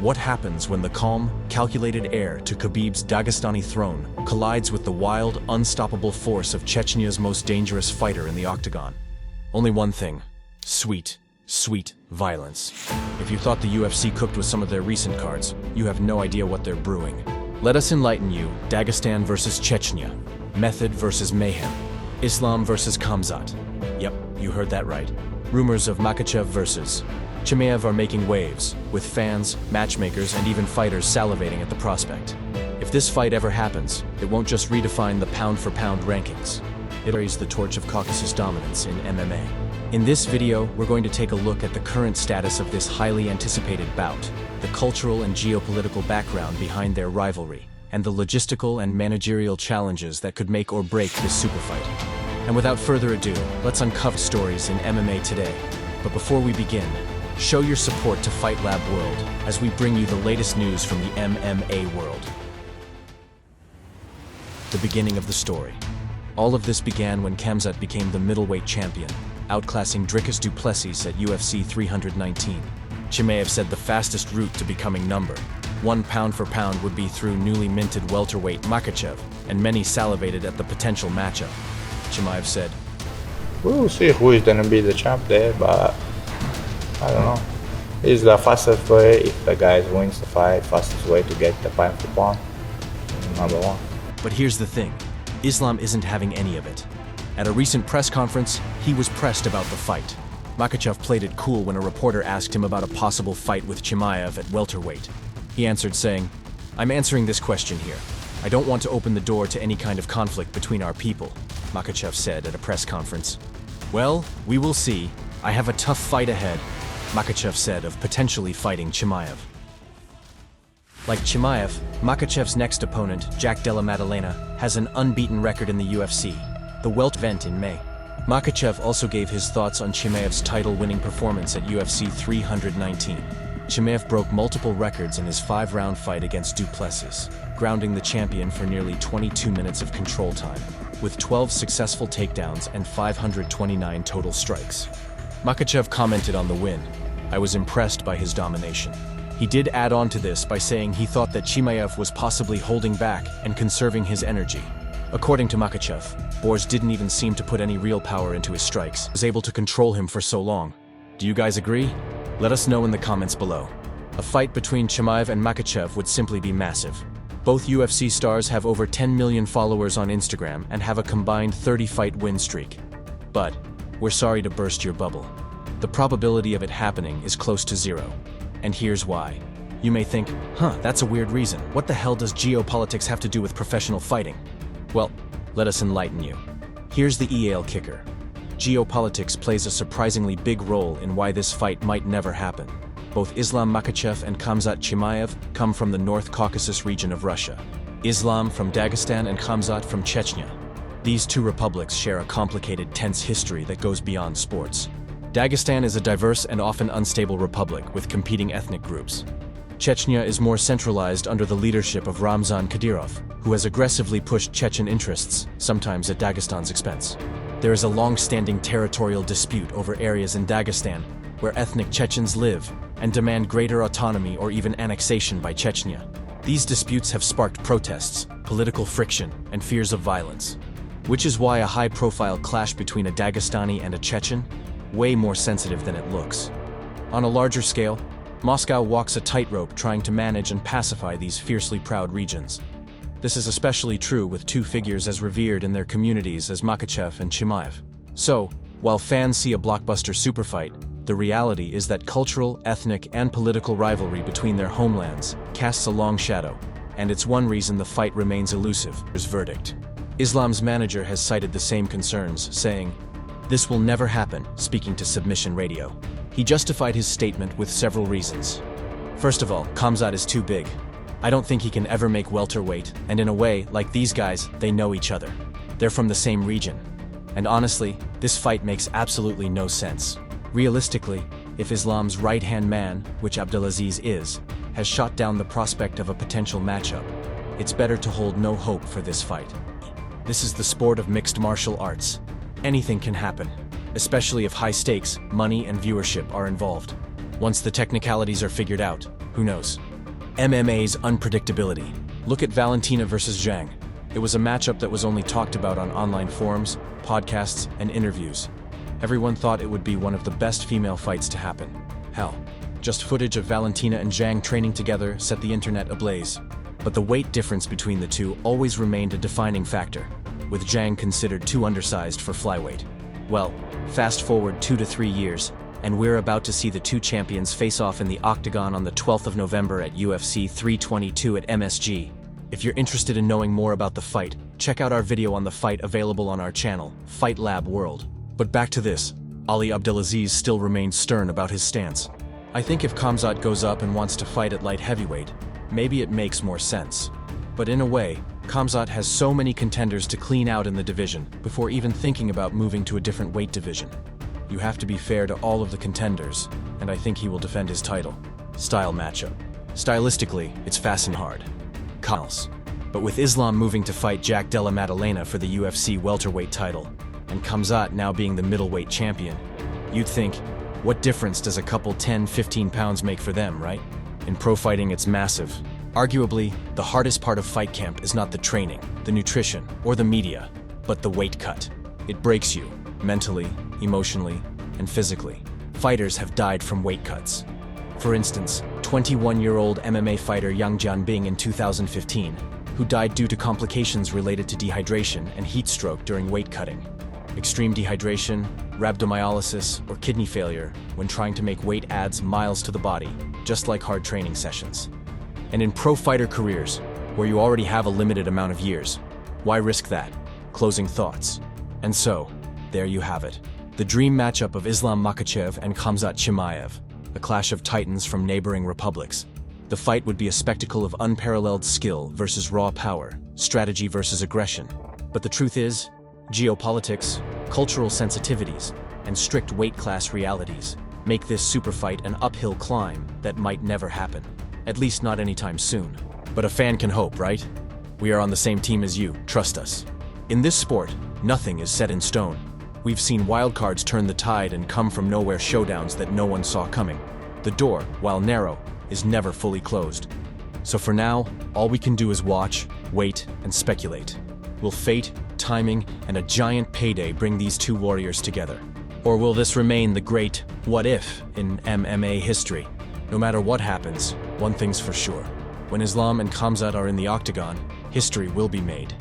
What happens when the calm, calculated heir to Khabib's Dagestani throne collides with the wild, unstoppable force of Chechnya's most dangerous fighter in the Octagon? Only one thing: sweet, sweet violence. If you thought the UFC cooked with some of their recent cards, you have no idea what they're brewing. Let us enlighten you. Dagestan versus Chechnya. Method versus mayhem. Islam versus Khamzat. Yep, you heard that right. Rumors of Makhachev versus Chimaev are making waves, with fans, matchmakers, and even fighters salivating at the prospect. If this fight ever happens, it won't just redefine the pound-for-pound rankings. It carries the torch of Caucasus dominance in MMA. In this video, we're going to take a look at the current status of this highly anticipated bout, the cultural and geopolitical background behind their rivalry, and the logistical and managerial challenges that could make or break this super fight. And without further ado, let's uncover stories in MMA today. But before we begin, show your support to Fight Lab World as we bring you the latest news from the MMA world. The beginning of the story. All of this began when Khamzat became the middleweight champion, outclassing Dricus du Plessis at UFC 319. Chimaev said the fastest route to becoming number one pound for pound would be through newly minted welterweight Makhachev, and many salivated at the potential matchup. Chimaev said, "We'll see who is going to be the champ there, but I don't know. It's the fastest way, if the guy wins the fight, fastest way to get the pound for pound, number one." But here's the thing, Islam isn't having any of it. At a recent press conference, he was pressed about the fight. Makhachev played it cool when a reporter asked him about a possible fight with Chimaev at welterweight. He answered saying, "I'm answering this question here. I don't want to open the door to any kind of conflict between our people," Makhachev said at a press conference. "Well, we will see. I have a tough fight ahead," Makhachev said of potentially fighting Chimaev. Like Chimaev, Makhachev's next opponent, Jack Della Maddalena, has an unbeaten record in the UFC, the welter event in May. Makhachev also gave his thoughts on Chimaev's title-winning performance at UFC 319. Chimaev broke multiple records in his 5-round fight against du Plessis, grounding the champion for nearly 22 minutes of control time, with 12 successful takedowns and 529 total strikes. Makhachev commented on the win, "I was impressed by his domination." He did add on to this by saying he thought that Chimaev was possibly holding back and conserving his energy. According to Makhachev, Borz didn't even seem to put any real power into his strikes. He was able to control him for so long. Do you guys agree? Let us know in the comments below. A fight between Chimaev and Makhachev would simply be massive. Both UFC stars have over 10 million followers on Instagram and have a combined 30-fight win streak. But we're sorry to burst your bubble. The probability of it happening is close to zero. And here's why. You may think, that's a weird reason. What the hell does geopolitics have to do with professional fighting? Well, let us enlighten you. Here's the EAL kicker. Geopolitics plays a surprisingly big role in why this fight might never happen. Both Islam Makhachev and Khamzat Chimaev come from the North Caucasus region of Russia. Islam from Dagestan and Khamzat from Chechnya. These two republics share a complicated, tense history that goes beyond sports. Dagestan is a diverse and often unstable republic with competing ethnic groups. Chechnya is more centralized under the leadership of Ramzan Kadyrov, who has aggressively pushed Chechen interests, sometimes at Dagestan's expense. There is a long-standing territorial dispute over areas in Dagestan where ethnic Chechens live and demand greater autonomy or even annexation by Chechnya. These disputes have sparked protests, political friction, and fears of violence, which is why a high-profile clash between a Dagestani and a Chechen way more sensitive than it looks. On a larger scale, Moscow walks a tightrope trying to manage and pacify these fiercely proud regions. This is especially true with two figures as revered in their communities as Makhachev and Chimaev. So, while fans see a blockbuster super fight, the reality is that cultural, ethnic, and political rivalry between their homelands casts a long shadow, and it's one reason the fight remains elusive. Verdict. Islam's manager has cited the same concerns, saying, "This will never happen," speaking to Submission Radio. He justified his statement with several reasons. First of all, Khamzat is too big. I don't think he can ever make welterweight, and in a way, like these guys, they know each other. They're from the same region. And honestly, this fight makes absolutely no sense. Realistically, if Islam's right-hand man, which Abdelaziz is, has shot down the prospect of a potential matchup, it's better to hold no hope for this fight. This is the sport of mixed martial arts. Anything can happen, especially if high stakes, money, and viewership are involved. Once the technicalities are figured out, who knows? MMA's unpredictability. Look at Valentina versus Zhang. It was a matchup that was only talked about on online forums, podcasts, and interviews. Everyone thought it would be one of the best female fights to happen. Hell, just footage of Valentina and Zhang training together set the internet ablaze. But the weight difference between the two always remained a defining factor, with Zhang considered too undersized for flyweight. Well, fast forward 2 to 3 years, and we're about to see the two champions face off in the Octagon on the 12th of November at UFC 322 at MSG. If you're interested in knowing more about the fight, check out our video on the fight available on our channel, Fight Lab World. But back to this, Ali Abdelaziz still remains stern about his stance. I think if Khamzat goes up and wants to fight at light heavyweight, maybe it makes more sense. But in a way, Khamzat has so many contenders to clean out in the division before even thinking about moving to a different weight division. You have to be fair to all of the contenders, and I think he will defend his title. Style matchup. Stylistically, it's fast and hard. Kals. But with Islam moving to fight Jack Della Maddalena for the UFC welterweight title, and Khamzat now being the middleweight champion, you'd think, what difference does a couple 10-15 pounds make for them, right? In pro fighting, it's massive. Arguably, the hardest part of fight camp is not the training, the nutrition, or the media, but the weight cut. It breaks you, mentally, emotionally, and physically. Fighters have died from weight cuts. For instance, 21-year-old MMA fighter Yang Jianbing in 2015, who died due to complications related to dehydration and heat stroke during weight cutting. Extreme dehydration, rhabdomyolysis, or kidney failure when trying to make weight adds miles to the body, just like hard training sessions. And in pro fighter careers, where you already have a limited amount of years, why risk that? Closing thoughts. And so, there you have it. The dream matchup of Islam Makhachev and Khamzat Chimaev, a clash of titans from neighboring republics. The fight would be a spectacle of unparalleled skill versus raw power, strategy versus aggression. But the truth is, geopolitics, cultural sensitivities, and strict weight class realities make this super fight an uphill climb that might never happen. At least not anytime soon. But a fan can hope, right? We are on the same team as you, trust us. In this sport, nothing is set in stone. We've seen wildcards turn the tide and come from nowhere showdowns that no one saw coming. The door, while narrow, is never fully closed. So for now, all we can do is watch, wait, and speculate. Will fate, timing, and a giant payday bring these two warriors together? Or will this remain the great what if in MMA history? No matter what happens, one thing's for sure. When Islam and Khamzat are in the Octagon, history will be made.